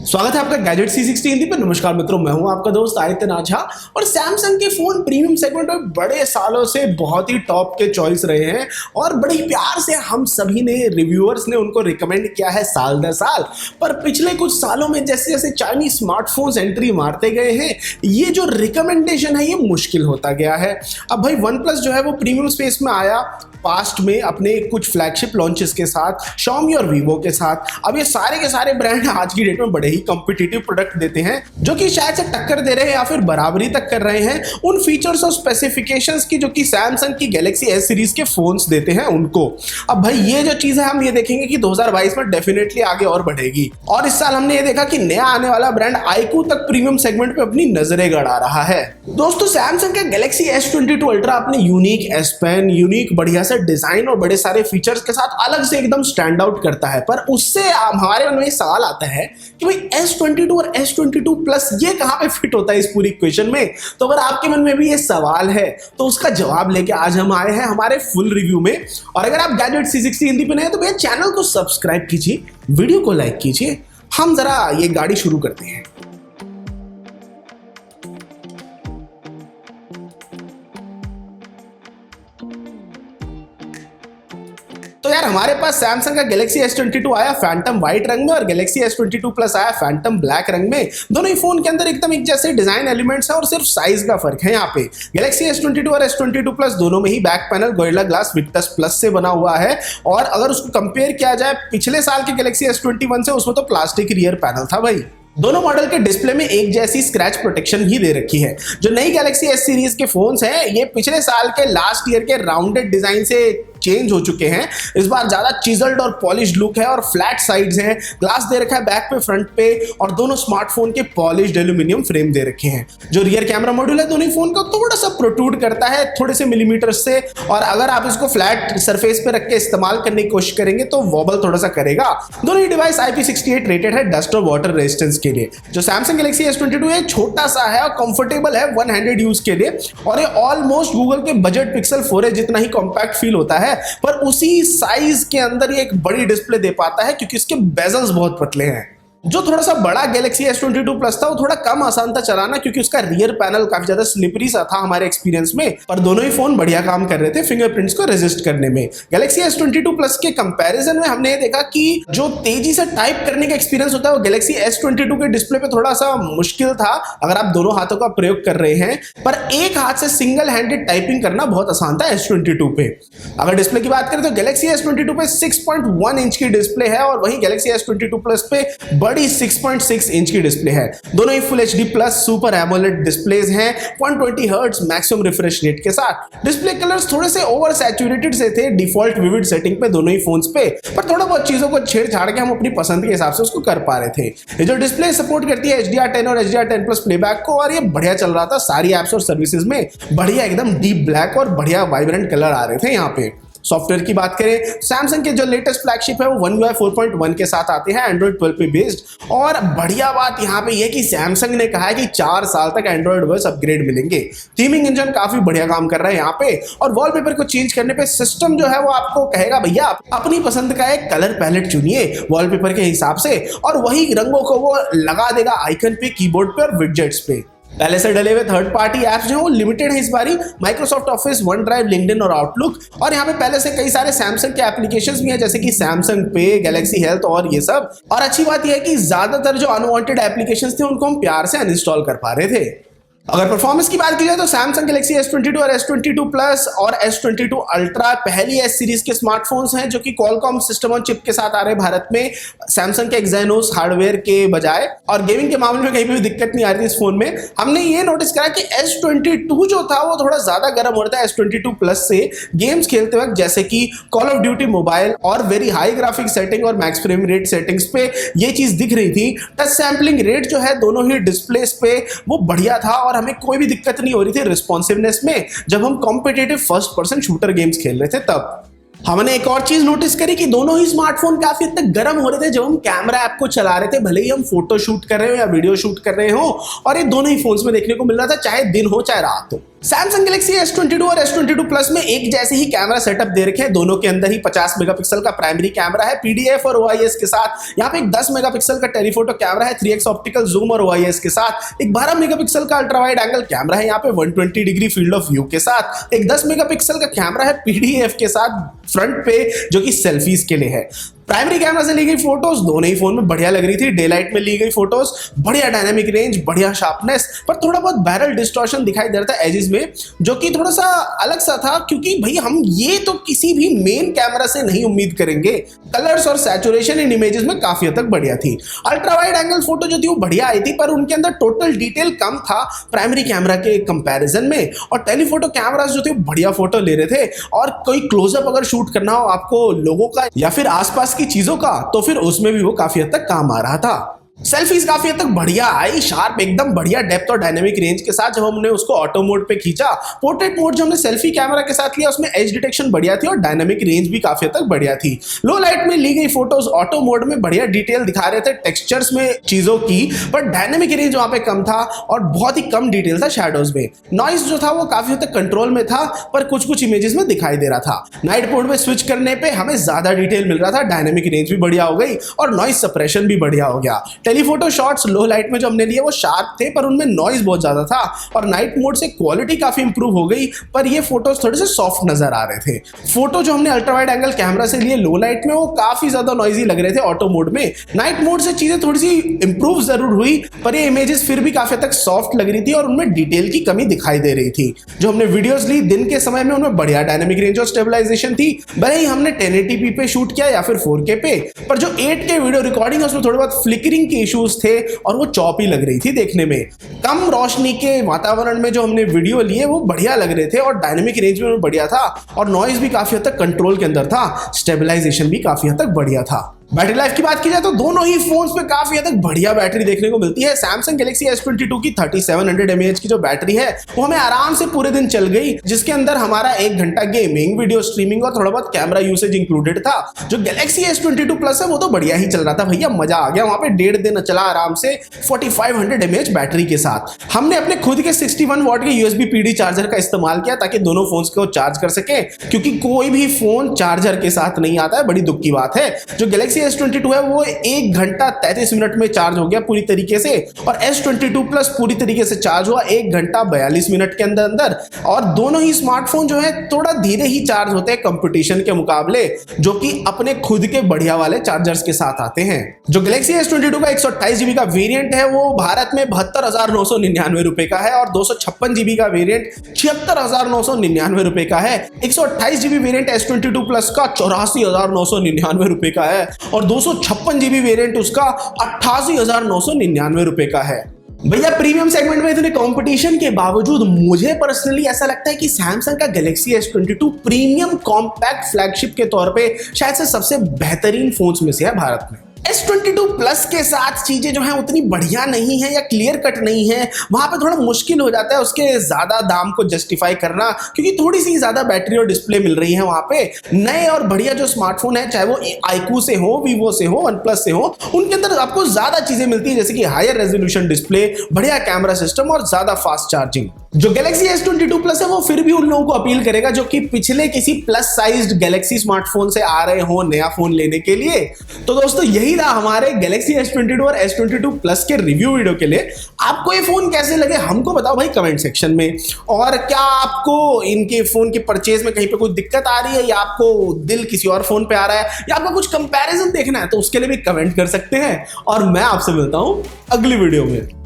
स्वागत है आपका गैजेट C60 हिंदी पर। नमस्कार मित्रों, मैं हूं आपका दोस्त आदित्य नाथ झा। और सैमसंग के फोन प्रीमियम सेगमेंट में बड़े सालों से बहुत ही टॉप के चॉइस रहे हैं और बड़े प्यार से हम सभी ने, रिव्यूअर्स ने उनको रिकमेंड किया है साल दर साल। पर पिछले कुछ सालों में जैसे जैसे चाइनीज स्मार्टफोन्स एंट्री मारते गए हैं, ये जो रिकमेंडेशन है ये मुश्किल होता गया है। अब भाई वन प्लस जो है वो प्रीमियम स्पेस में आया पास्ट में अपने कुछ फ्लैगशिप लॉन्चेस के साथ, Xiaomi और Vivo के साथ। अब ये सारे के सारे ब्रांड आज की डेट में बड़े ही कॉम्पिटिटिव प्रोडक्ट देते हैं जो कि शायद से टक्कर दे रहे हैं या फिर बराबरी तक कर रहे हैं उन फीचर्स और स्पेसिफिकेशंस की जो कि सैमसंग की गैलेक्सी S सीरीज के फोन्स देते हैं उनको। अब भाई ये जो चीज है हम ये देखेंगे कि 2022 में डेफिनेटली आगे और बढ़ेगी। और इस साल हमने ये देखा कि नया आने वाला ब्रांड iQOO तक प्रीमियम सेगमेंट पे अपनी नजरें गड़ा रहा है। दोस्तों, सैमसंग का गैलेक्सी S22 अल्ट्रा अपने यूनिक S पेन, यूनिक बढ़िया से डिजाइन और बड़े सारे फीचर्स के साथ अलग से एकदम स्टैंड आउट करता है। पर उससे हमारे मन में सवाल आता है कि भाई S22 और S22 प्लस ये कहां पे फिट होता है इस पूरी इक्वेशन में। तो अगर आपके मन में भी ये सवाल है तो उसका जवाब लेके आज हम आए हैं हमारे फुल रिव्यू में। और अगर आप गैजेट C60 हिंदी पे नए हैं तो भैया चैनल को सब्सक्राइब कीजिए, वीडियो को लाइक कीजिए। हम जरा ये गाड़ी शुरू करते हैं। तो यार हमारे पास सैमसंग का गैलेक्सी S22 आया फैंटम व्हाइट रंग में और गैलेक्सी S22 प्लस आया फैंटम ब्लैक रंग में। दोनों ही फोन के अंदर एकदम एक जैसे डिजाइन एलिमेंट्स हैं और सिर्फ साइज का फर्क है। यहाँ पे गैलेक्सी S22 और S22 प्लस दोनों में ही back panel Gorilla Glass Victus plus से बना हुआ है। और अगर उसको कंपेयर किया जाए पिछले साल के गैलेक्सी S21 से, उसमें तो प्लास्टिक रियर पैनल था भाई। दोनों मॉडल के डिस्प्ले में एक जैसी स्क्रैच प्रोटेक्शन भी दे रखी है। जो नई गैलेक्सी S सीरीज के फोन्स हैं ये पिछले साल के लास्ट ईयर के राउंडेड डिजाइन से चेंज हो चुके हैं। इस बार ज्यादा चिजल्ड और पॉलिश्ड लुक है और फ्लैट साइड्स हैं, ग्लास दे रखा है बैक पे, फ्रंट पे, और दोनों स्मार्टफोन के पॉलिश्ड एल्यूमिनियम फ्रेम दे रखे हैं। जो रियर कैमरा मॉड्यूल है दोनों ही फोन को थोड़ा सा प्रोट्रूड करता है थोड़े से मिलीमीटर से, और अगर आप इसको फ्लैट सरफेस पे रख के इस्तेमाल करने की कोशिश करेंगे तो वॉबल थोड़ा सा करेगा। दोनों ही डिवाइस IP68 रेटेड है डस्ट और वाटर रेजिस्टेंस के लिए। जो सैमसंग गैलेक्सी S22 है छोटा सा है और कंफर्टेबल है वन हैंडेड यूज के लिए, और ये ऑलमोस्ट गूगल के बजट पिक्सल 4a जितना ही कॉम्पैक्ट फील होता है। पर उसी साइज के अंदर ये एक बड़ी डिस्प्ले दे पाता है क्योंकि इसके बेजल्स बहुत पतले हैं। जो थोड़ा सा बड़ा गैलेक्सी S22 प्लस था वो थोड़ा कम आसान था चलाना क्योंकि उसका रियर पैनल काफी ज्यादा स्लिपरी सा था हमारे एक्सपीरियंस में। पर दोनों ही फोन बढ़िया काम कर रहे थे फिंगरप्रिंट्स को रेजिस्ट करने में। गैलेक्सी S22 प्लस के कंपैरिजन में हमने ये देखा कि जो तेजी से टाइप करने का एक्सपीरियंस होता है वो गैलेक्सी S22 के डिस्प्ले पे थोड़ा सा मुश्किल था अगर आप दोनों हाथों का प्रयोग कर रहे हैं। पर एक हाथ से सिंगल हैंडेड टाइपिंग करना बहुत आसान था S22 पे। अगर डिस्प्ले की बात करें तो गैलेक्सी S22 पे 6.1 इंच की डिस्प्ले है और वहीं गैलेक्सी S22 प्लस पे बड़ी 6.6 इंच की डिस्प्ले है। दोनों ही full HD plus super AMOLED displays हैं 120 हर्ट्ज मैक्सिमम रिफ्रेश रेट के साथ। डिस्प्ले कलर्स थोड़े से ओवर सैचुरेटेड से थे डिफॉल्ट विविड सेटिंग पे दोनों ही फोन्स पे, पर थोड़ा बहुत चीजों को छेड़छाड़ के हम अपनी पसंद के हिसाब से उसको कर पा रहे थे। ये जो डिस्प्ले सपोर्ट करती है HDR10 और HDR10 प्लस प्लेबैक को, और ये बढ़िया चल रहा था सारी एप्स और सर्विसेज में। बढ़िया एकदम डीप ब्लैक और बढ़िया वाइब्रेंट कलर आ रहे थे यहाँ पे। सॉफ्टवेयर की बात करें, सैमसंग के जो लेटेस्ट फ्लैगशिप है वो One UI 4.1 के साथ आते हैं Android 12 पे बेस्ड। और बढ़िया बात यहाँ पे ये कि सैमसंग ने कहा है कि 4 साल तक Android OS अपग्रेड मिलेंगे। थीमिंग इंजन काफी बढ़िया काम कर रहा है यहाँ पे, और वॉलपेपर को चेंज करने पे सिस्टम जो है वो आपको कहेगा भैया अपनी पसंद का एक कलर पैलेट चुनिए वॉलपेपर के हिसाब से, और वही रंगों को वो लगा देगा आइकन पे, कीबोर्ड पे और विडजेट्स पे। पहले से डले हुए थर्ड पार्टी एप्स जो है वो लिमिटेड है इस बारी, Microsoft office, one drive, LinkedIn और आउटलुक। और यहाँ पे पहले से कई सारे सैमसंग के एप्लीकेशंस भी हैं जैसे कि सैमसंग पे, गैलेक्सी हेल्थ और ये सब। और अच्छी बात यह है कि ज्यादातर जो अनवांटेड एप्लीकेशंस थे उनको हम प्यार से अनइंस्टॉल कर पा रहे थे। अगर परफॉर्मेंस की बात की जाए तो सैमसंग गैलेक्सी S22 और S22 प्लस और S22 अल्ट्रा पहली S सीरीज के स्मार्टफोन्स हैं जो कि क्वालकॉम सिस्टम ऑन चिप के साथ आ रहे हैं भारत में सैमसंग के एक्साइनोस हार्डवेयर के बजाय। और गेमिंग के मामले में कहीं भी दिक्कत नहीं आ रही थी इस फोन में। हमने ये नोटिस करा कि S22 जो था वो थोड़ा ज्यादा गर्म हो रहा था S22 प्लस से गेम्स खेलते वक्त, जैसे कि कॉल ऑफ ड्यूटी मोबाइल और वेरी हाई ग्राफिक सेटिंग और मैक्स फ्रेम रेट सेटिंग्स पे ये चीज दिख रही थी। टच सैम्पलिंग रेट जो है दोनों ही डिस्प्लेस पे वो बढ़िया था और हमें कोई भी दिक्कत नहीं हो रही थी रिस्पॉन्सिवनेस में जब हम competitive first person shooter games खेल रहे थे तब। हमने एक और चीज नोटिस करी कि दोनों ही स्मार्टफोन काफी हद तक गर्म हो रहे थे जब हम कैमरा ऐप को चला रहे थे, भले ही हम फोटो शूट कर रहे हो या वीडियो शूट कर रहे हो, और ये दोनों ही फोन्स में देखने को मिल रहा था, चाहे दिन हो चाहे रात हो। सैमसंग गैलेक्सी S22 और S22 प्लस में एक जैसे ही कैमरा सेटअप दे रखे हैं, दोनों के अंदर ही 50 मेगापिक्सल का प्राइमरी कैमरा है PDF और OIS के साथ। यहाँ पे एक 10 मेगापिक्सल का टेलीफोटो कैमरा है 3x ऑप्टिकल जूम और OIS के साथ। एक 12 मेगापिक्सल का अल्ट्रा वाइड एंगल कैमरा है यहाँ पे 120 डिग्री फील्ड ऑफ व्यू के साथ। एक 10 मेगापिक्सल का कैमरा है PDF के साथ फ्रंट पे, जो कि सेल्फीज के लिए है। प्राइमरी कैमरा से ली गई फोटोज दोनों ही फोन में बढ़िया लग रही थी। डे लाइट में ली गई फोटोज बढ़िया डायनामिक रेंज, बढ़िया शार्पनेस, पर थोड़ा बहुत बैरल डिस्टॉर्शन दिखाई दे रहा था एजेस में, जो कि थोड़ा सा अलग सा था, क्योंकि भाई हम ये तो किसी भी मेन कैमरा से नहीं उम्मीद करेंगे। कलर्स और सैचुरेशन इन इमेजेस में काफी हद तक बढ़िया थी। अल्ट्रा वाइड एंगल फोटो जो थी वो बढ़िया आई थी, पर उनके अंदर टोटल डिटेल कम था प्राइमरी कैमरा के कंपैरिजन में। और टेलीफोटो कैमरास जो थे बढ़िया फोटो ले रहे थे, और कोई क्लोजअप अगर शूट करना हो आपको लोगों का या फिर आसपास की चीजों का, तो फिर उसमें भी वो काफी हद तक काम आ रहा था। सेल्फीज काफी हद तक बढ़िया आई, शार्प, एकदम बढ़िया डेप्थ और डायनेमिक रेंज के साथ। जब हमने उसको ऑटो मोड पे खींचा, पोर्ट्रेट मोड जो हमने सेल्फी कैमरा के साथ लिया, उसमें एज डिटेक्शन बढ़िया थी और डायनेमिक रेंज भी काफी हद तक बढ़िया थी। लो लाइट में ली गई फोटोज ऑटो मोड में बढ़िया डिटेल दिखा रहे थे टेक्सचर्स में चीजों की, पर डायनेमिक रेंज वहां पे कम था और बहुत ही कम डिटेल था शैडोज में। नॉइस जो था वो काफी हद तक कंट्रोल में था, पर कुछ कुछ इमेजेस में दिखाई दे रहा था। नाइट मोड में स्विच करने पे हमें ज्यादा डिटेल मिल रहा था, डायनेमिक रेंज भी बढ़िया हो गई और नॉइस सप्रेशन भी बढ़िया हो गया। टेलीफोटो शॉट्स लो लाइट में जो हमने लिए वो शार्प थे, पर उनमें नॉइज बहुत ज्यादा था, और नाइट मोड से क्वालिटी काफी इंप्रूव हो गई, पर ये फोटोज थोड़े से सॉफ्ट नजर आ रहे थे। फोटो जो हमने अल्ट्रा वाइड एंगल कैमरा से लिए लो लाइट में, वो काफी ज्यादा नॉइजी लग रहे थे ऑटो मोड में। नाइट मोड से चीजें थोड़ी सी इंप्रूव जरूर हुई, पर ये इमेजेस फिर भी काफी तक सॉफ्ट लग रही थी और उनमें डिटेल की कमी दिखाई दे रही थी। जो हमने वीडियोस ली दिन के समय में, उनमें बढ़िया डायनेमिक रेंज और स्टेबलाइजेशन थी, भले ही हमने 1080p पे शूट किया या फिर 4K पे, पर जो 8K वीडियो रिकॉर्डिंग है उसमें थोड़े बहुत फ्लिकरिंग के इश्यूज थे और वो चॉपी लग रही थी देखने में। कम रोशनी के वातावरण में जो हमने वीडियो लिए वो बढ़िया लग रहे थे और डायनेमिक रेंज में बढ़िया था, और नॉइज भी काफी हद तक कंट्रोल के अंदर था, स्टेबलाइजेशन भी काफी हद तक बढ़िया था। बैटरी लाइफ की बात की जाए तो दोनों ही फोन्स में काफी हद तक बढ़िया बैटरी देखने को मिलती है। सैमसंग गैलेक्सी S22 की 3700 mAh की जो बैटरी है वो हमें आराम से पूरे दिन चल गई, जिसके अंदर हमारा 1 घंटा गेमिंग, वीडियो स्ट्रीमिंग और थोड़ा बहुत कैमरा यूसेज इंक्लूडेड था। जो गैलेक्सी S22 प्लस है वो तो बढ़िया ही चल रहा था भैया, मजा आ गया। वहां पे 1.5 दिन चला आराम से 4500 mAh बैटरी के साथ। हमने अपने खुद के 61 वॉट के USB PD चार्जर का इस्तेमाल किया ताकि दोनों फोन्स को चार्ज कर सके, क्योंकि कोई भी फोन चार्जर के साथ नहीं आता है, बड़ी दुख की बात है। जो गैलेक्सी S22 है वो 1 घंटा 33 मिनट में चार्ज हो गया पूरी तरीके से, और S22 प्लस पूरी तरीके से चार्ज हुआ 1 घंटा 42 मिनट के अंदर। और दोनों ही स्मार्टफोन जो है थोड़ा धीरे ही चार्ज होते हैं कंपटीशन के मुकाबले, जो कि अपने खुद के बढ़िया वाले चार्जर्स के साथ आते हैं। जो गैलेक्सी S22 का 128 GB का वेरिएंट है वो भारत में 72,999 रुपए का है, और 256 GB का वेरिएंट 76,999 रुपए का है। 128 GB वेरिएंट S22 प्लस का 84,999 रुपए का है, और 256 GB वेरिएंट उसका 88,999 रुपए का है। भैया प्रीमियम सेगमेंट में इतने कंपटीशन के बावजूद मुझे पर्सनली ऐसा लगता है कि सैमसंग का Galaxy S22 premium compact flagship के तौर पे शायद से सबसे बेहतरीन फोन्स में से है भारत में। S22 प्लस के साथ चीजें जो हैं उतनी बढ़िया नहीं है या क्लियर कट नहीं है, वहां पे थोड़ा मुश्किल हो जाता है उसके ज्यादा दाम को जस्टिफाई करना, क्योंकि थोड़ी सी ज्यादा बैटरी और डिस्प्ले मिल रही है वहां पे। नए और बढ़िया जो स्मार्टफोन है, चाहे वो iQOO से हो, Vivo से हो, OnePlus से हो, उनके अंदर आपको ज्यादा चीजें मिलती है, जैसे कि हायर रेजोल्यूशन डिस्प्ले, बढ़िया कैमरा सिस्टम और ज्यादा फास्ट चार्जिंग। जो गैलेक्सी S22 प्लस है वो फिर भी उन लोगों को अपील करेगा जो कि पिछले किसी प्लस साइज्ड गैलेक्सी स्मार्टफोन से आ रहे हो नया फोन लेने के लिए। तो दोस्तों यही था हमारे गैलेक्सी S22 और S22 प्लस के रिव्यू वीडियो के लिए। आपको ये फोन कैसे लगे हमको बताओ भाई कमेंट सेक्शन में, और क्या आपको इनके फोन के परचेज में कहीं पे कोई दिक्कत आ रही है, या आपको दिल किसी और फोन पे आ रहा है, या आपको कुछ कंपैरिजन देखना है, तो उसके लिए भी कमेंट कर सकते हैं। और मैं आपसे मिलता हूं अगली वीडियो में।